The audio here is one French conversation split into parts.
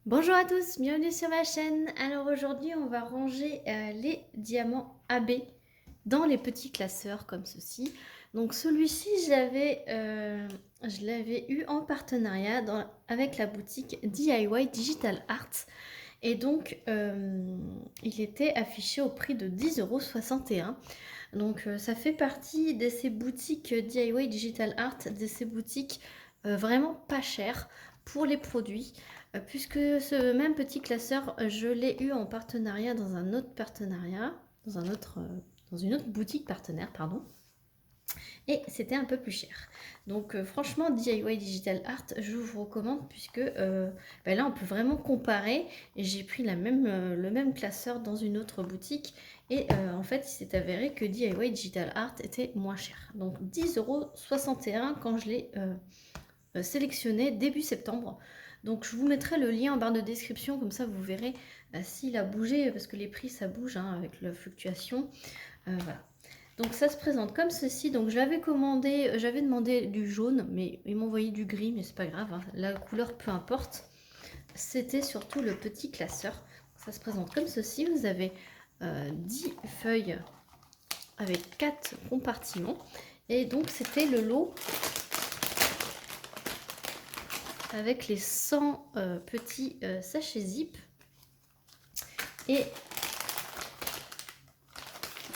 Bonjour à tous, bienvenue sur ma chaîne. Alors aujourd'hui on va ranger les diamants AB dans les petits classeurs comme ceci. Donc celui-ci je l'avais eu en partenariat avec la boutique DIY Digital Art. Et donc il était affiché au prix de 10,61 €. Donc ça fait partie de ces boutiques DIY Digital Art, de ces boutiques vraiment pas chères pour les produits. Puisque ce même petit classeur, je l'ai eu en partenariat dans un autre partenariat, dans une autre boutique partenaire, pardon. Et c'était un peu plus cher. Donc franchement, DIY Digital Art, je vous recommande puisque là, on peut vraiment comparer. Et j'ai pris le même classeur dans une autre boutique. Et en fait, il s'est avéré que DIY Digital Art était moins cher. Donc 10,61 € quand je l'ai sélectionné début septembre. Donc je vous mettrai le lien en barre de description, comme ça vous verrez s'il a bougé, parce que les prix ça bouge avec la fluctuation. Voilà. Donc ça se présente comme ceci. Donc j'avais demandé du jaune, mais ils m'ont envoyé du gris, mais c'est pas grave, hein. La couleur peu importe. C'était surtout le petit classeur. Ça se présente comme ceci. Vous avez 10 feuilles avec 4 compartiments. Et donc c'était le lot avec les 100 petits sachets zip. Et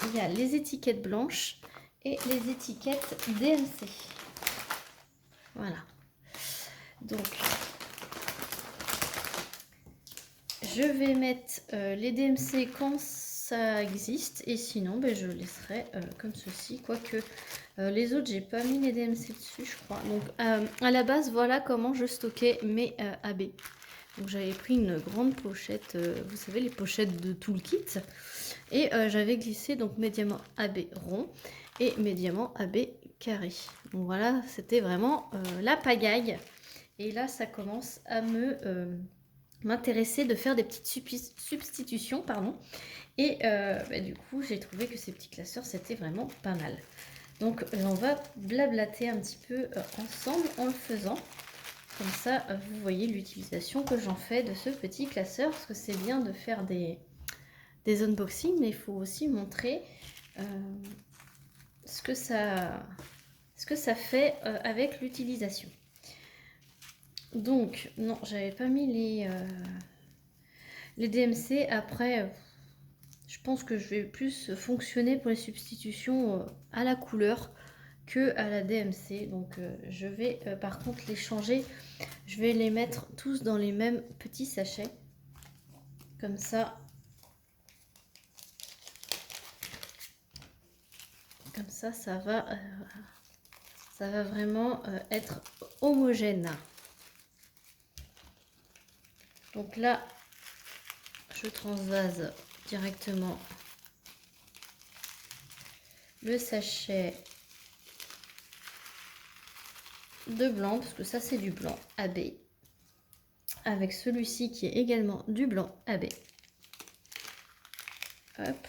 il y a les étiquettes blanches et les étiquettes DMC. Voilà. Donc, je vais mettre les DMC quand ça existe. Et sinon, je laisserai comme ceci. Quoique les autres, j'ai pas mis les DMC dessus, je crois. Donc, à la base, voilà comment je stockais mes AB. Donc j'avais pris une grande pochette, vous savez les pochettes de tout le kit, et j'avais glissé donc mes diamants AB ronds et mes diamants AB carrés. Donc voilà, c'était vraiment la pagaille. Et là ça commence à m'intéresser de faire des petites substitutions, pardon. Et du coup j'ai trouvé que ces petits classeurs c'était vraiment pas mal. Donc on va blablater un petit peu ensemble en le faisant. Comme ça, vous voyez l'utilisation que j'en fais de ce petit classeur, parce que c'est bien de faire des unboxings, mais il faut aussi montrer ce que ça fait avec l'utilisation. Donc, non, j'avais pas mis les DMC. Après, je pense que je vais plus fonctionner pour les substitutions à la couleur que à la DMC. Donc je vais par contre les changer. Je vais les mettre tous dans les mêmes petits sachets. Comme ça. Comme ça va vraiment être homogène. Donc là, je transvase directement le sachet de blanc, parce que ça c'est du blanc AB, avec celui-ci qui est également du blanc AB. Hop.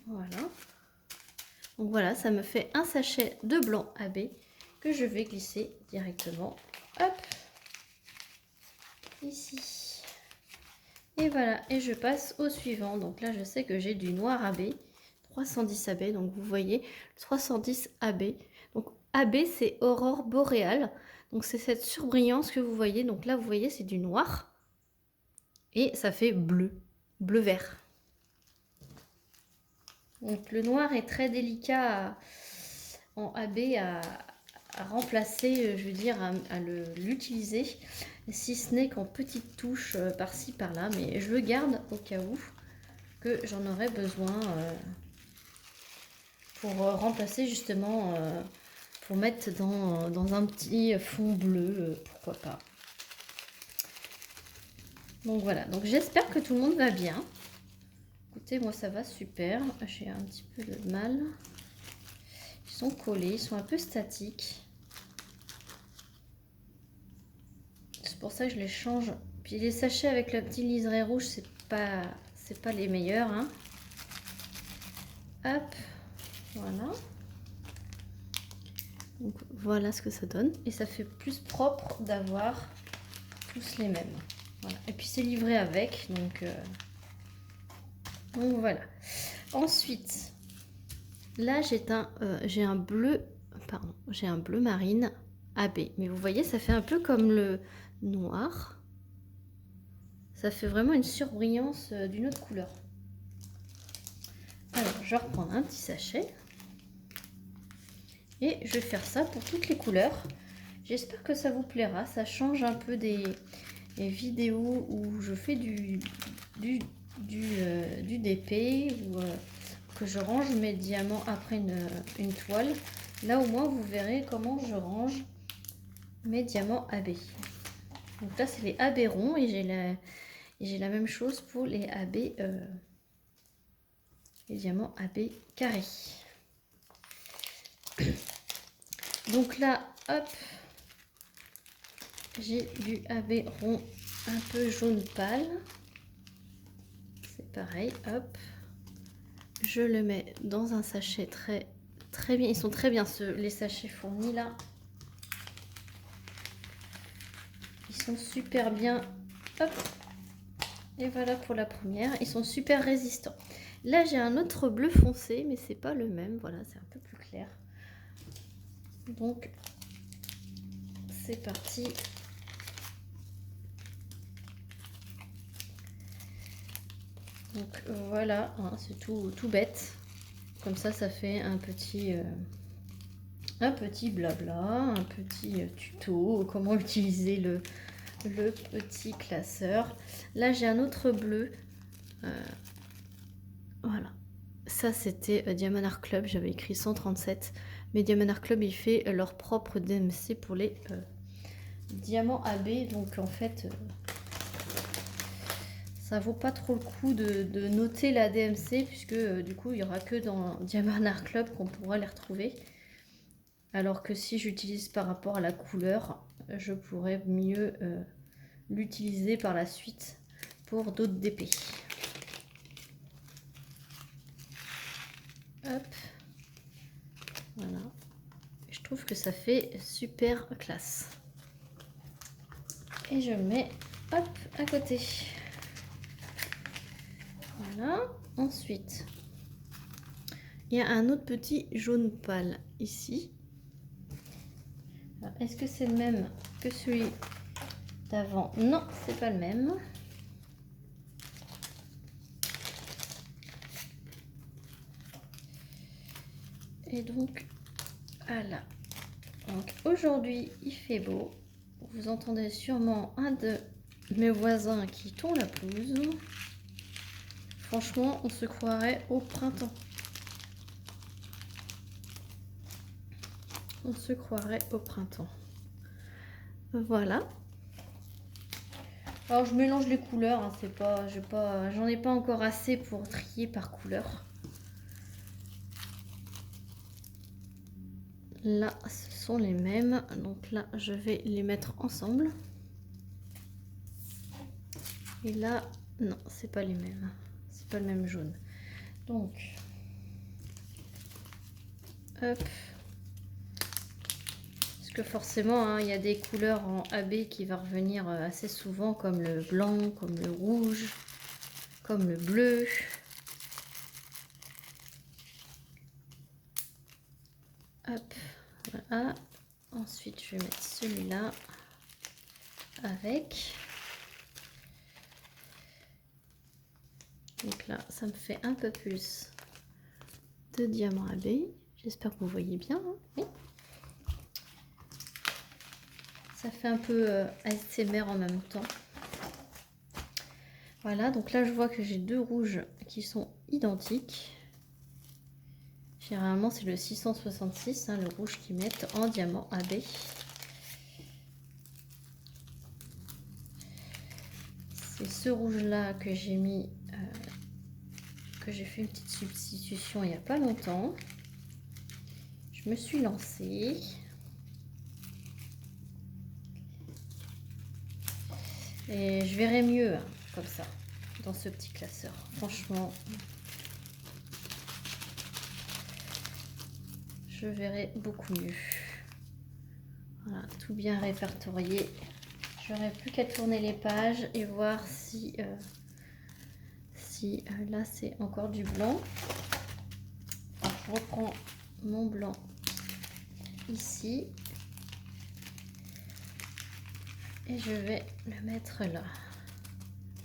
Voilà. Donc voilà, ça me fait un sachet de blanc AB que je vais glisser directement, hop, ici. Et voilà, et je passe au suivant. Donc là, je sais que j'ai du noir AB, 310 AB. Donc vous voyez, 310 AB. Donc AB, c'est aurore boréale. Donc c'est cette surbrillance que vous voyez. Donc là, vous voyez, c'est du noir. Et ça fait bleu, bleu-vert. Donc le noir est très délicat en AB à remplacer, je veux dire, à l'utiliser, si ce n'est qu'en petites touches par-ci par-là, mais je le garde au cas où que j'en aurais besoin pour remplacer justement, pour mettre dans un petit fond bleu, pourquoi pas. Donc voilà, donc j'espère que tout le monde va bien. Écoutez, moi ça va super, j'ai un petit peu de mal. Ils sont collés, ils sont un peu statiques. C'est pour ça que je les change. Puis les sachets avec le petit liseré rouge, c'est pas les meilleurs, hein. Hop, voilà. Donc voilà ce que ça donne. Et ça fait plus propre d'avoir tous les mêmes. Voilà. Et puis c'est livré avec, donc voilà. Ensuite, là j'ai un bleu, pardon, j'ai un bleu marine AB. Mais vous voyez, ça fait un peu comme le noir. Ça fait vraiment une surbrillance d'une autre couleur. Alors, je vais reprendre un petit sachet. Et je vais faire ça pour toutes les couleurs. J'espère que ça vous plaira. Ça change un peu des vidéos où je fais du DP ou que je range mes diamants après une toile. Là au moins vous verrez comment je range mes diamants AB. Donc là c'est les AB ronds et j'ai la même chose pour les AB les diamants AB carrés. Donc là, hop, j'ai du AB rond un peu jaune pâle. C'est pareil, hop. Je le mets dans un sachet très bien. Ils sont très bien les sachets fournis là. Ils sont super bien. Hop. Et voilà pour la première. Ils sont super résistants. Là, j'ai un autre bleu foncé, mais c'est pas le même. Voilà, c'est un peu plus clair. Donc, c'est parti. Donc voilà, hein, c'est tout bête. Comme ça fait un petit blabla, un petit tuto, comment utiliser le petit classeur. Là, j'ai un autre bleu. Voilà. Ça, c'était Diamond Art Club. J'avais écrit 137. Mais Diamond Art Club, il fait leur propre DMC pour les diamants AB. Donc, en fait, ça vaut pas trop le coup de noter la DMC, puisque du coup, il n'y aura que dans Diamond Art Club qu'on pourra les retrouver. Alors que si j'utilise par rapport à la couleur, je pourrais mieux l'utiliser par la suite pour d'autres DP. Hop. Voilà. Je trouve que ça fait super classe. Et je le mets hop à côté. Voilà. Ensuite, il y a un autre petit jaune pâle ici. Est-ce que c'est le même que celui d'avant? Non, c'est pas le même. Et donc, voilà. Donc aujourd'hui, il fait beau. Vous entendez sûrement un de mes voisins qui tond la pelouse. Franchement, on se croirait au printemps. On se croirait au printemps. Voilà. Alors je mélange les couleurs, hein, c'est pas, j'en ai pas encore assez pour trier par couleur. Là, ce sont les mêmes, donc là, je vais les mettre ensemble. Et là, non, c'est pas les mêmes, c'est pas le même jaune. Donc, hop. Parce que forcément, hein, il y a des couleurs en AB qui vont revenir assez souvent, comme le blanc, comme le rouge, comme le bleu. Hop, voilà. Ensuite, je vais mettre celui-là avec. Donc là, ça me fait un peu plus de diamant AB. J'espère que vous voyez bien. Hein, oui. Ça fait un peu ASMR en même temps. Voilà, donc là je vois que j'ai deux rouges qui sont identiques. Généralement c'est le 666, hein, le rouge qu'ils mettent en diamant AB. C'est ce rouge là que j'ai mis, que j'ai fait une petite substitution il n'y a pas longtemps. Je me suis lancée. Et je verrai mieux hein, comme ça, dans ce petit classeur. Franchement, je verrai beaucoup mieux. Voilà, tout bien répertorié. J'aurais plus qu'à tourner les pages et voir si, là c'est encore du blanc. Alors, je reprends mon blanc ici et je vais le mettre là.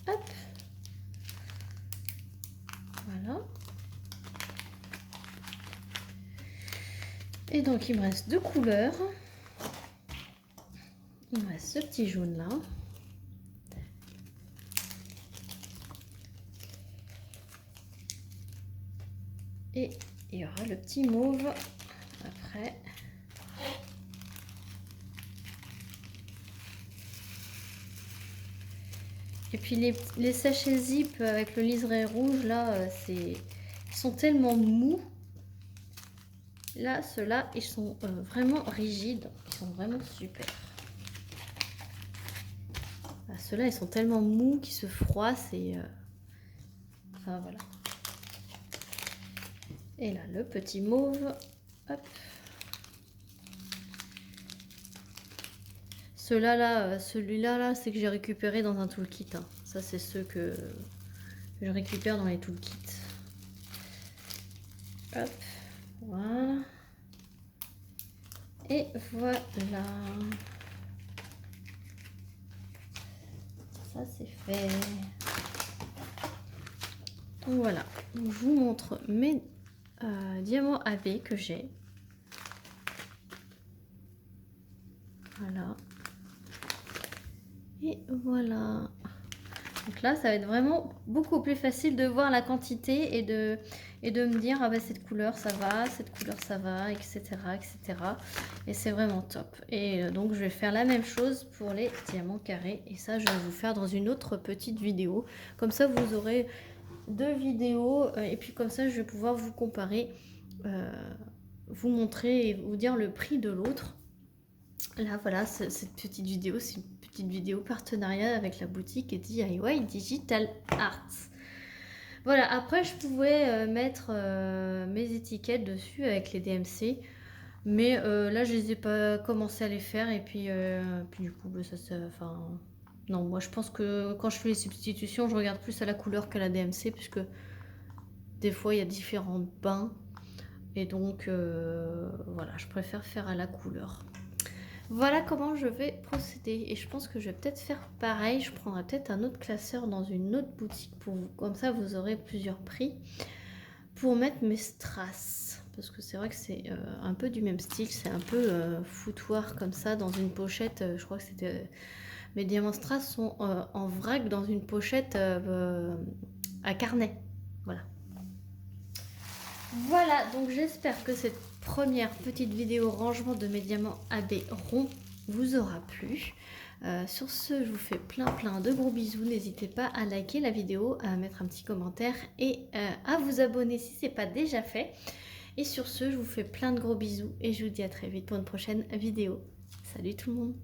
Hop, voilà. Et donc il me reste deux couleurs. Il me reste ce petit jaune là. Et il y aura le petit mauve après. Et puis les sachets zip avec le liseré rouge là, ils sont tellement mous. Là, ceux-là, ils sont vraiment rigides. Ils sont vraiment super. Ceux-là, ils sont tellement mous qu'ils se froissent et... Enfin, voilà. Et là, le petit mauve. Hop. Celui-là, là, c'est que j'ai récupéré dans un toolkit. Hein. Ça, c'est ceux que je récupère dans les toolkits. Hop. Voilà. Et voilà. Ça, c'est fait. Donc voilà. Donc, je vous montre mes diamants AB que j'ai. Voilà. Et voilà. Donc là, ça va être vraiment beaucoup plus facile de voir la quantité et de me dire, ah bah cette couleur ça va, cette couleur ça va, etc. etc. Et c'est vraiment top. Et donc je vais faire la même chose pour les diamants carrés. Et ça, je vais vous faire dans une autre petite vidéo. Comme ça, vous aurez deux vidéos. Et puis comme ça, je vais pouvoir vous comparer, vous montrer et vous dire le prix de l'autre. Là, voilà, cette petite vidéo, c'est une petite vidéo partenariat avec la boutique DIY Digital Arts. Voilà, après, je pouvais mettre mes étiquettes dessus avec les DMC. Mais là, je les ai pas commencé à les faire. Et puis du coup, enfin... Non, moi, je pense que quand je fais les substitutions, je regarde plus à la couleur qu'à la DMC. Puisque des fois, il y a différents bains. Et donc, voilà, je préfère faire à la couleur. Voilà comment je vais procéder. Et je pense que je vais peut-être faire pareil. Je prendrai peut-être un autre classeur dans une autre boutique pour vous. Comme ça, vous aurez plusieurs prix pour mettre mes strass. Parce que c'est vrai que c'est un peu du même style. C'est un peu foutoir comme ça dans une pochette. Je crois que c'était... mes diamants strass sont en vrac dans une pochette à carnet. Voilà. Voilà, donc j'espère que cette première petite vidéo rangement de mes diamants AB ronds vous aura plu. Sur ce, je vous fais plein de gros bisous. N'hésitez pas à liker la vidéo, à mettre un petit commentaire et à vous abonner si ce n'est pas déjà fait. Et sur ce, je vous fais plein de gros bisous et je vous dis à très vite pour une prochaine vidéo. Salut tout le monde!